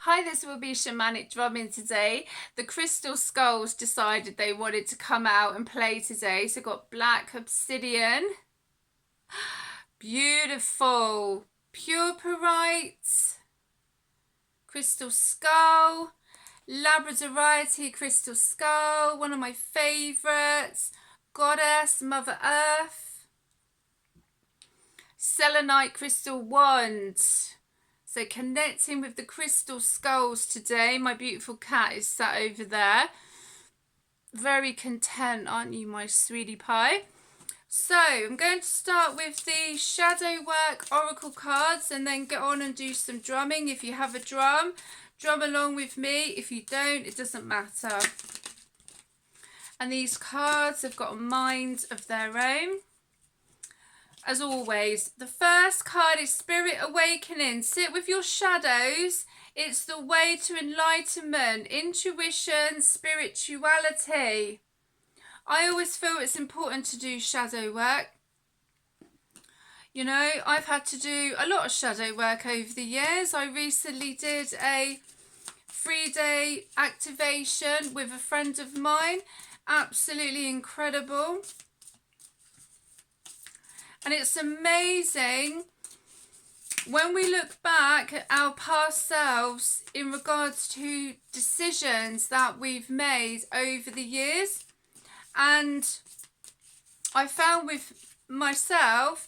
Hi, this will be Shamanic drumming today. The Crystal Skulls decided they wanted to come out and play today. So got black obsidian, beautiful purpurite, crystal skull, labradorite crystal skull, one of my favourites, goddess, Mother Earth, selenite crystal wand. So connecting with the crystal skulls today. My beautiful cat is sat over there. Very content, aren't you, my sweetie pie? So I'm going to start with the shadow work oracle cards and then get on and do some drumming. If you have a drum, drum along with me. If you don't, it doesn't matter. And these cards have got a mind of their own. As always, the first card is Spirit Awakening. Sit with your shadows. It's the way to enlightenment, intuition, spirituality. I always feel it's important to do shadow work. You know, I've had to do a lot of shadow work over the years. I recently did a 3-day activation with a friend of mine. Absolutely incredible. And it's amazing when we look back at our past selves in regards to decisions that we've made over the years. And I found with myself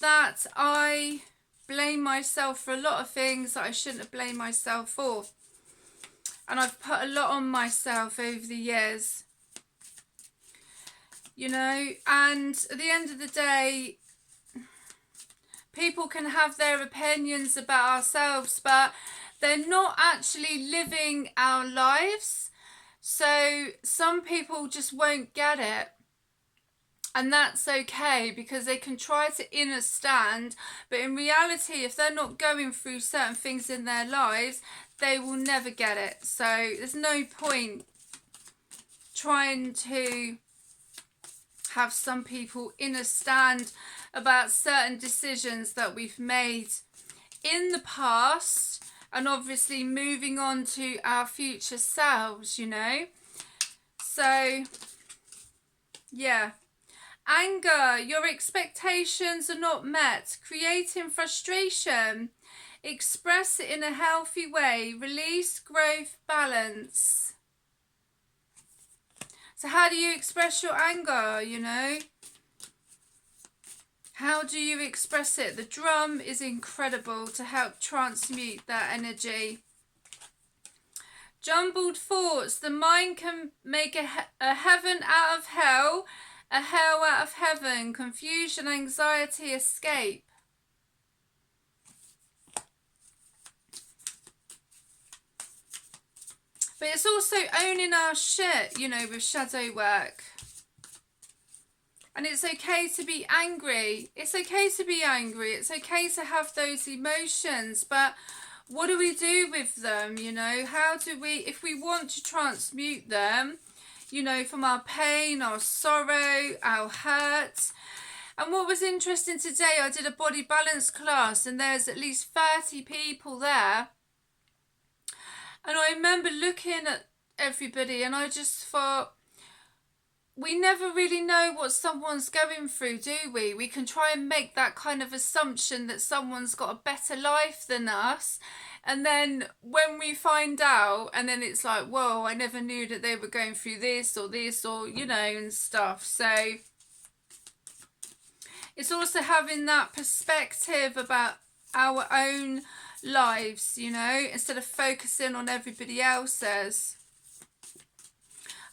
that I blame myself for a lot of things that I shouldn't have blamed myself for. And I've put a lot on myself over the years. You know, and at the end of the day, people can have their opinions about ourselves, but they're not actually living our lives. So some people just won't get it. And that's okay, because they can try to understand, but in reality, if they're not going through certain things in their lives, they will never get it. So there's no point trying to have some people understand about certain decisions that we've made in the past, and obviously moving on to our future selves, you know. So yeah, anger, your expectations are not met, creating frustration. Express it in a healthy way, release, growth, balance. So how do you express your anger, you know? How do you express it? The drum is incredible to help transmute that energy. Jumbled thoughts. The mind can make a heaven out of hell, a hell out of heaven. Confusion, anxiety, escape. But it's also owning our shit, you know, with shadow work. And it's okay to be angry. It's okay to be angry. It's okay to have those emotions. But what do we do with them, you know? How do we, if we want to transmute them, you know, from our pain, our sorrow, our hurt. And what was interesting today, I did a body balance class and there's at least 30 people there. And I remember looking at everybody and I just thought, we never really know what someone's going through, do we? We can try and make that kind of assumption that someone's got a better life than us. And then when we find out, and then it's like, whoa, I never knew that they were going through this, or, you know, and stuff. So it's also having that perspective about our own lives, you know, instead of focusing on everybody else's.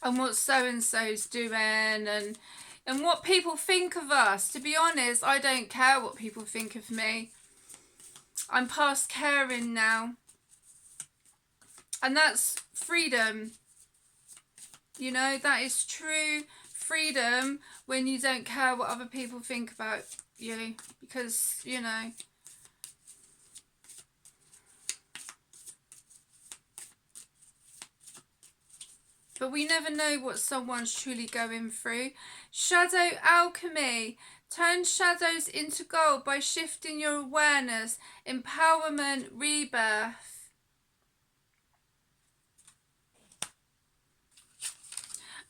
And what so-and-so's doing and what people think of us. To be honest, I don't care what people think of me. I'm past caring now. And that's freedom. You know, that is true freedom when you don't care what other people think about you. Because, you know, but we never know what someone's truly going through. Shadow alchemy. Turn shadows into gold by shifting your awareness. Empowerment, rebirth.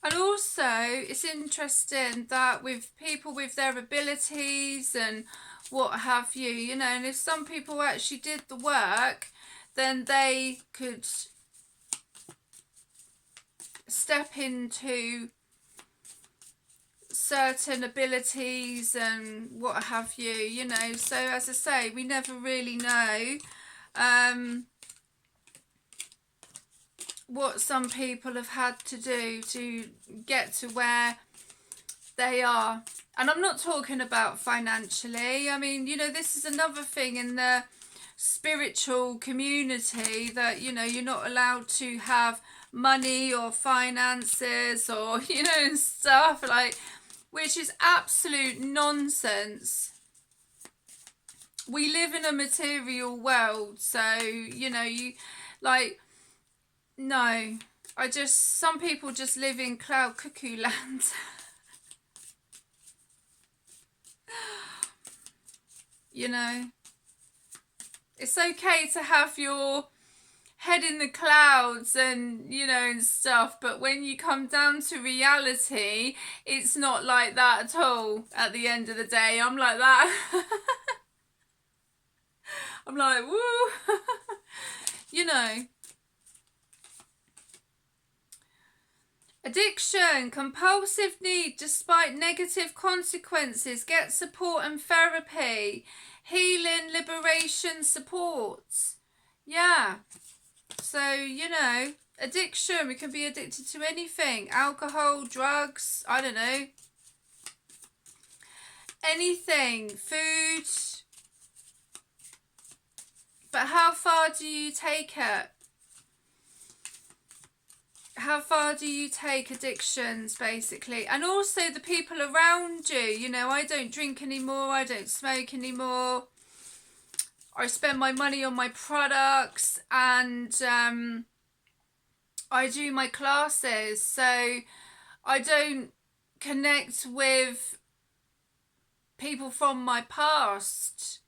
And also, it's interesting that with people with their abilities and what have you, you know, and if some people actually did the work, then they could step into certain abilities and what have you, you know. So as I say, we never really know what some people have had to do to get to where they are. And I'm not talking about financially. I mean, you know, this is another thing in the spiritual community, that, you know, you're not allowed to have money or finances or, you know, and stuff like, which is absolute nonsense. We live in a material world, so, you know, you like, no, some people just live in cloud cuckoo land. You know, it's okay to have your head in the clouds and, you know, and stuff, but when you come down to reality, it's not like that at all. At the end of the day, I'm like that. I'm like, woo. You know, addiction, compulsive need despite negative consequences. Get support and therapy. Healing, liberation, supports. Yeah. So, you know, addiction, we can be addicted to anything. Alcohol, drugs, I don't know. Anything. Food. But how far do you take it? How far do you take addictions, basically? And also the people around you. You know, I don't drink anymore. I don't smoke anymore. I spend my money on my products, and I do my classes. So I don't connect with people from my past.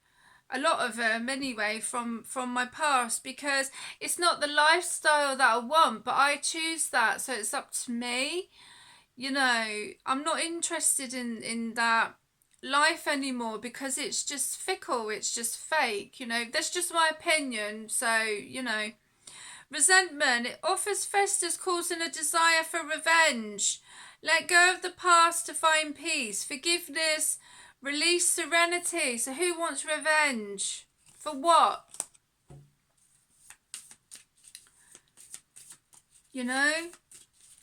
A lot of them anyway, from my past, because it's not the lifestyle that I want, but I choose that, so it's up to me. You know, I'm not interested in that life anymore, because it's just fickle, it's just fake, you know. That's just my opinion. So, you know, resentment, it offers festers, causing a desire for revenge. Let go of the past to find peace. Forgiveness, release, serenity. So who wants revenge? For what? You know?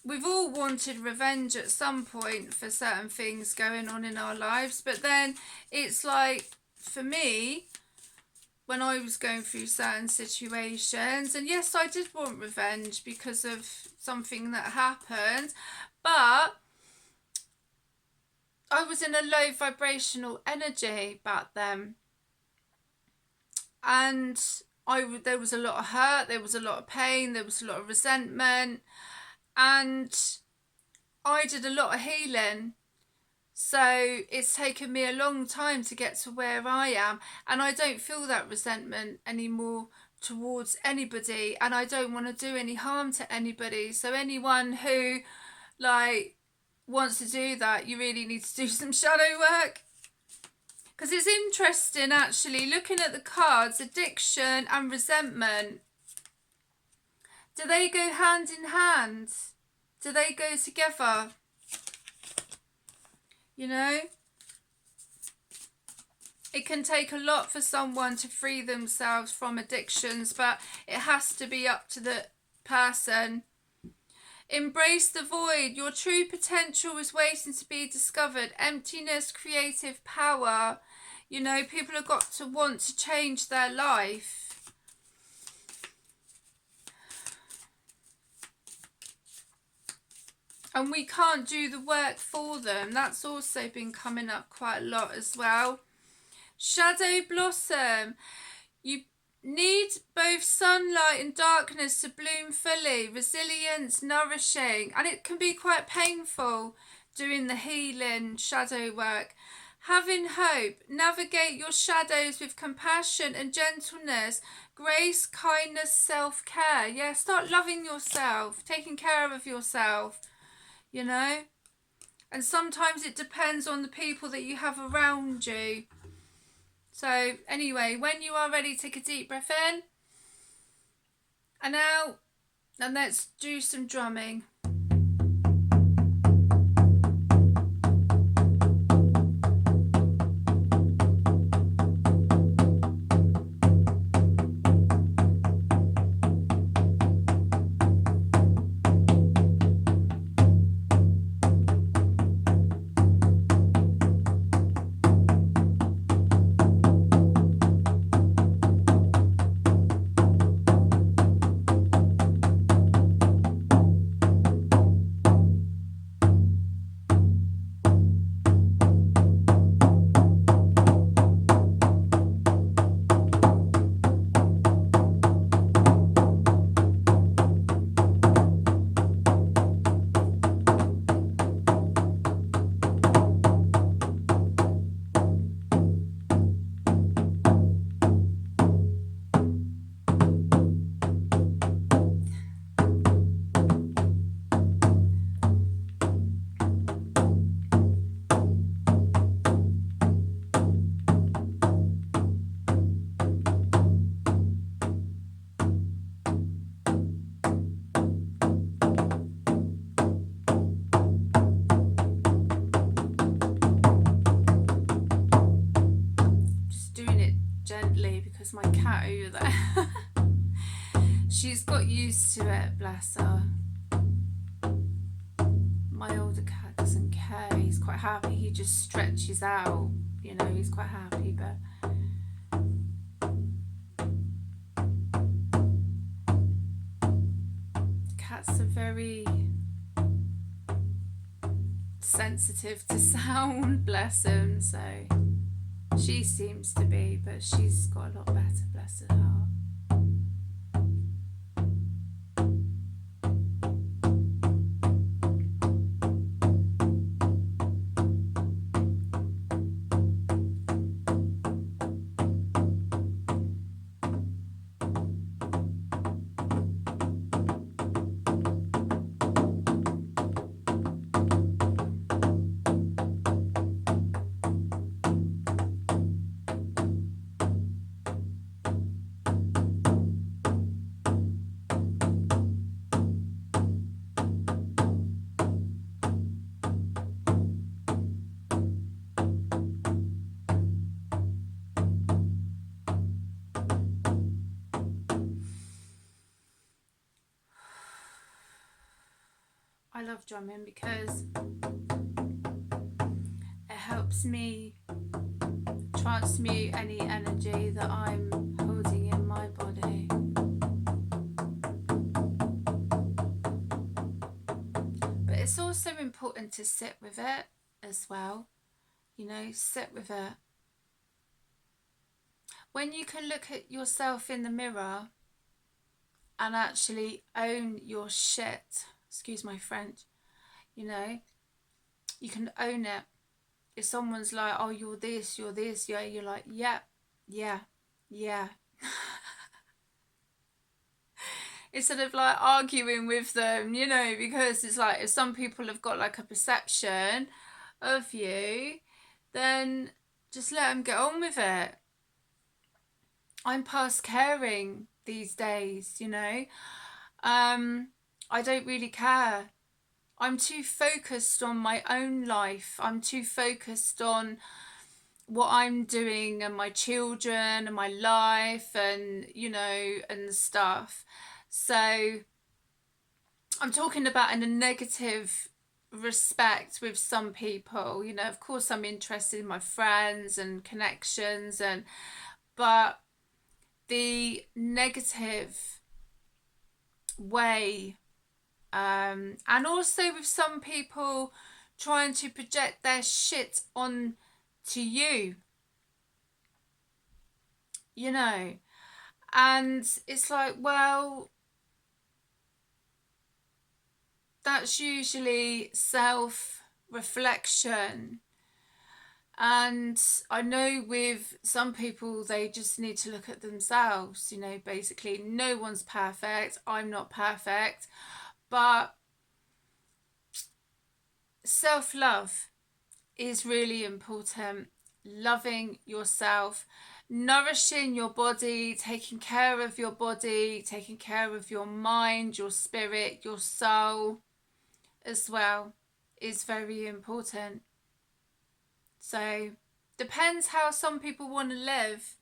We've all wanted revenge at some point for certain things going on in our lives. But then it's like, for me, when I was going through certain situations, and yes, I did want revenge because of something that happened, but I was in a low vibrational energy back then, and there was a lot of hurt, there was a lot of pain, there was a lot of resentment, and I did a lot of healing. So it's taken me a long time to get to where I am, and I don't feel that resentment anymore towards anybody, and I don't want to do any harm to anybody. So anyone who like wants to do that, you really need to do some shadow work, because it's interesting actually looking at the cards. Addiction and resentment, do they go hand in hand? Do they go together? You know, it can take a lot for someone to free themselves from addictions, but it has to be up to the person. Embrace the void. Your true potential is waiting to be discovered. Emptiness, creative power. You know, people have got to want to change their life. And we can't do the work for them. That's also been coming up quite a lot as well. Shadow blossom. You need both sunlight and darkness to bloom fully. Resilience, nourishing. And it can be quite painful doing the healing shadow work. Having hope. Navigate your shadows with compassion and gentleness. Grace, kindness, self-care. Yeah, start loving yourself. Taking care of yourself. you know. And sometimes it depends on the people that you have around you. So anyway, when you are ready, take a deep breath in and out, and let's do some drumming. Gently because my cat over there she's got used to it, bless her. My older cat doesn't care, he's quite happy, he just stretches out, you know, he's quite happy. But cats are very sensitive to sound, bless them. So she seems to be, but she's got a lot better, bless her heart. I love drumming because it helps me transmute any energy that I'm holding in my body. But it's also important to sit with it as well, you know, sit with it. When you can look at yourself in the mirror and actually own your shit, excuse my French, you know, you can own it. If someone's like, oh, you're this, yeah, you're like, yeah. Instead of like arguing with them, you know, because it's like if some people have got like a perception of you, then just let them get on with it. I'm past caring these days, you know. I don't really care. I'm too focused on my own life. I'm too focused on what I'm doing and my children and my life and, you know, and stuff. So I'm talking about in a negative respect with some people, you know. Of course I'm interested in my friends and connections, but the negative way, and also with some people trying to project their shit on to you, you know, and it's like, well, that's usually self-reflection. And I know with some people, they just need to look at themselves, you know, basically. No one's perfect. I'm not perfect. But self-love is really important. Loving yourself, nourishing your body, taking care of your body, taking care of your mind, your spirit, your soul as well is very important. So, depends how some people want to live.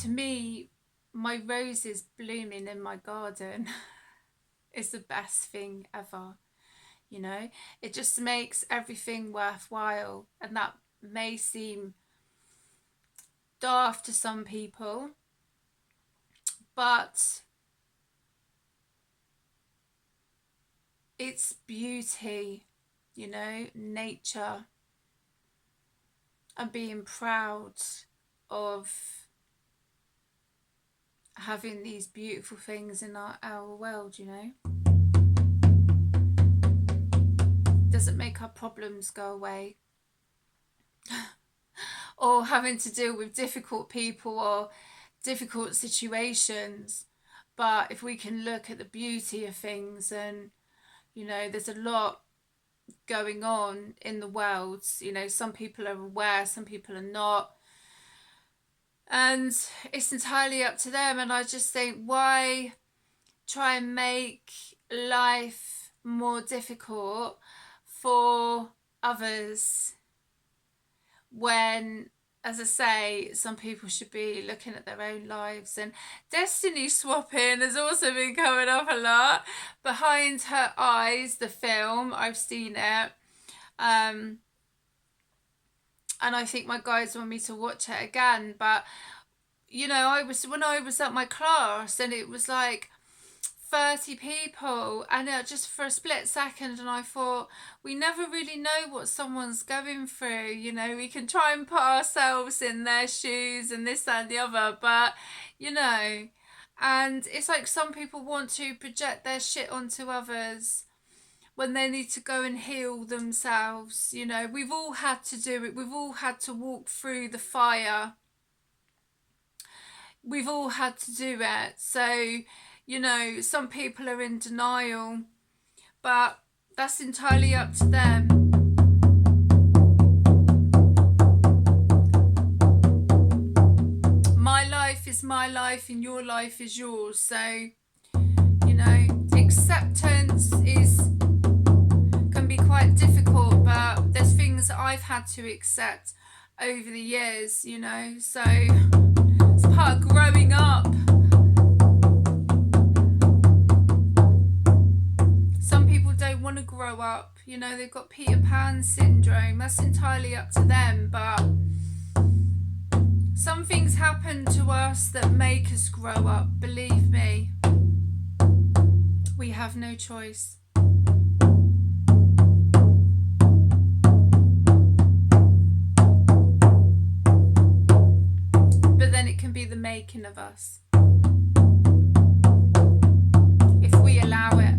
To me, my roses blooming in my garden is the best thing ever. You know, it just makes everything worthwhile, and that may seem daft to some people, but it's beauty, you know, nature, and being proud of having these beautiful things in our world, you know. Doesn't make our problems go away. Or having to deal with difficult people or difficult situations. But if we can look at the beauty of things, and, you know, there's a lot going on in the world. You know, some people are aware, some people are not. And it's entirely up to them. And I just think, why try and make life more difficult for others when, as I say, some people should be looking at their own lives? And destiny swapping has also been coming up a lot. Behind Her Eyes, the film, I've seen it. And I think my guides want me to watch it again. But, you know, when I was at my class, and it was like 30 people, and just for a split second, and I thought, we never really know what someone's going through. You know, we can try and put ourselves in their shoes and this, that, and the other, but, you know, and it's like some people want to project their shit onto others when they need to go and heal themselves. You know, we've all had to do it. We've all had to walk through the fire. We've all had to do it. So, you know, some people are in denial, but that's entirely up to them. My life is my life and your life is yours. So, you know, acceptance can be quite difficult, but there's things that I've had to accept over the years, you know, so it's part of growing up. Some people don't want to grow up, you know, they've got Peter Pan syndrome. That's entirely up to them, but some things happen to us that make us grow up. Believe me, we have no choice. But then it can be the making of us, if we allow it.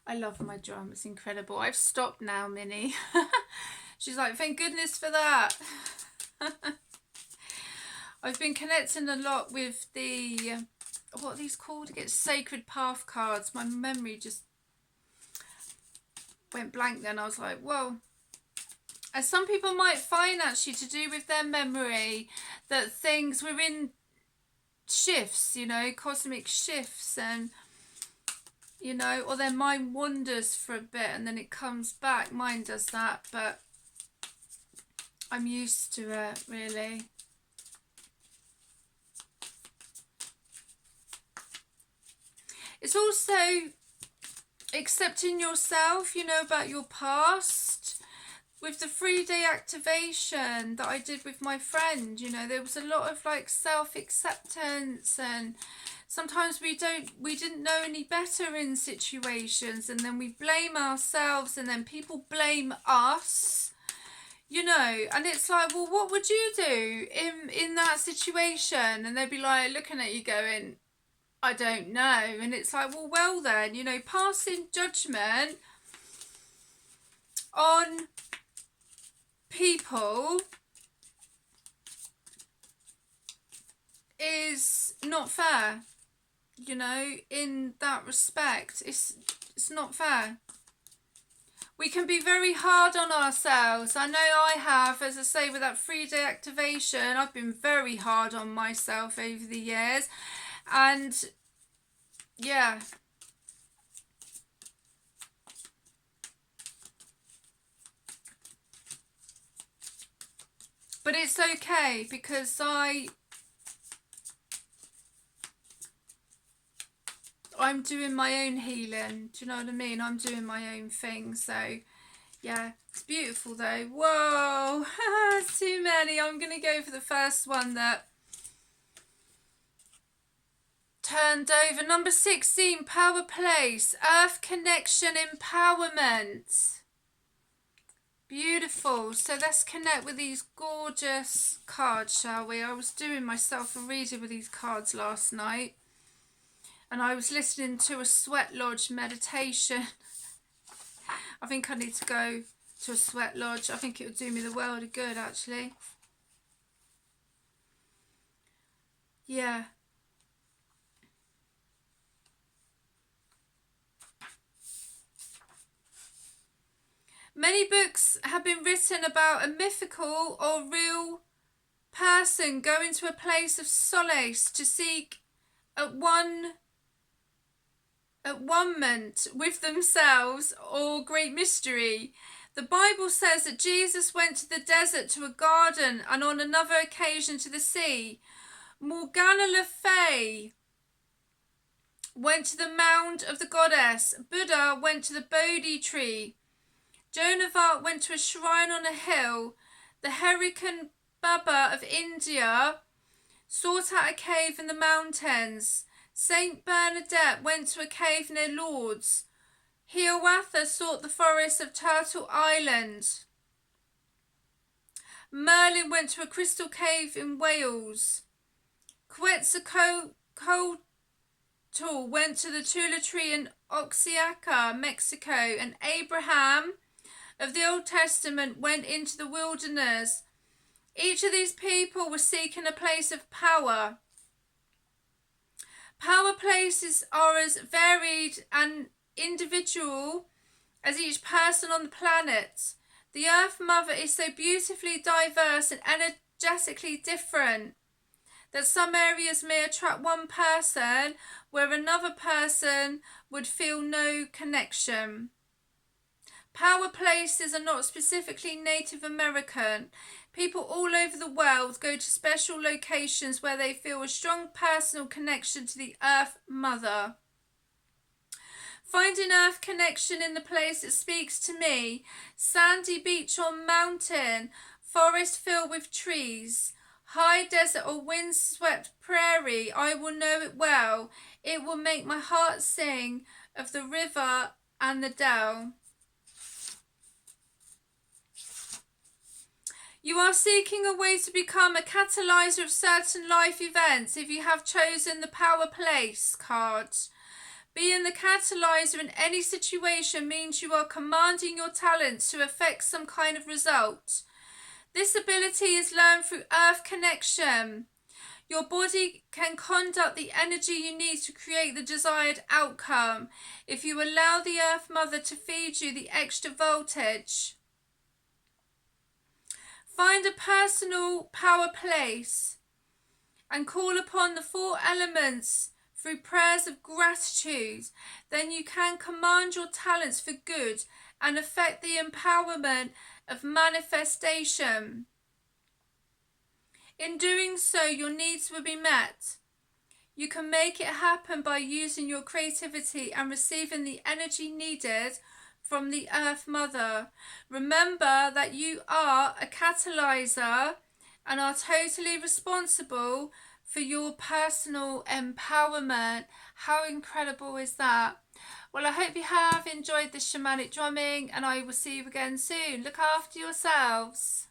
I love my drum, it's incredible. I've stopped now, Minnie. She's like, thank goodness for that. I've been connecting a lot with the, what are these called? It Sacred Path cards. My memory just went blank then. I was like, whoa. As some people might find, actually, to do with their memory, that things were in shifts, you know, cosmic shifts, and, you know, or their mind wanders for a bit and then it comes back. Mine does that, but I'm used to it, really. It's also accepting yourself, you know, about your past, with the 3-day activation that I did with my friend, you know, there was a lot of like self-acceptance, and sometimes we didn't know any better in situations, and then we blame ourselves, and then people blame us, you know, and it's like, well, what would you do in that situation? And they'd be like looking at you going, I don't know. And it's like, well then, you know, passing judgment on people is not fair, you know, in that respect. It's not fair. We can be very hard on ourselves. I know I have, as I say, with that 3-day activation, I've been very hard on myself over the years. And yeah. But it's okay, because I'm doing my own healing. Do you know what I mean? I'm doing my own thing. So yeah, it's beautiful though. Whoa, it's too many. I'm going to go for the first one that turned over. Number 16, Power Place, Earth Connection Empowerment. Beautiful. So let's connect with these gorgeous cards, shall we? I was doing myself a reading with these cards last night, and I was listening to a sweat lodge meditation. I think I need to go to a sweat lodge. I think it would do me the world of good, actually. Yeah. Many books have been written about a mythical or real person going to a place of solace to seek at one with themselves or great mystery. The Bible says that Jesus went to the desert, to a garden, and on another occasion to the sea. Morgana Le Fay went to the mound of the goddess. Buddha went to the Bodhi tree. Joan of Arc went to a shrine on a hill. The Hurricane Baba of India sought out a cave in the mountains. Saint Bernadette went to a cave near Lourdes. Hiawatha sought the forest of Turtle Island. Merlin went to a crystal cave in Wales. Quetzalcoatl went to the Tula tree in Oaxaca, Mexico, and Abraham of the Old Testament went into the wilderness. Each of these people was seeking a place of power. Power places are as varied and individual as each person on the planet. The Earth Mother is so beautifully diverse and energetically different that some areas may attract one person where another person would feel no connection. Power places are not specifically Native American. People all over the world go to special locations where they feel a strong personal connection to the Earth Mother. Finding Earth connection in the place that speaks to me: sandy beach or mountain, forest filled with trees, high desert or wind-swept prairie. I will know it well. It will make my heart sing of the river and the dell. You are seeking a way to become a catalyzer of certain life events if you have chosen the Power Place card. Being the catalyzer in any situation means you are commanding your talents to affect some kind of result. This ability is learned through Earth connection. Your body can conduct the energy you need to create the desired outcome if you allow the Earth Mother to feed you the extra voltage. Find a personal power place and call upon the 4 elements through prayers of gratitude. Then you can command your talents for good and affect the empowerment of manifestation. In doing so, your needs will be met. You can make it happen by using your creativity and receiving the energy needed from the Earth Mother. Remember that you are a catalyzer and are totally responsible for your personal empowerment. How incredible is that? Well, I hope you have enjoyed the shamanic drumming, and I will see you again soon. Look after yourselves.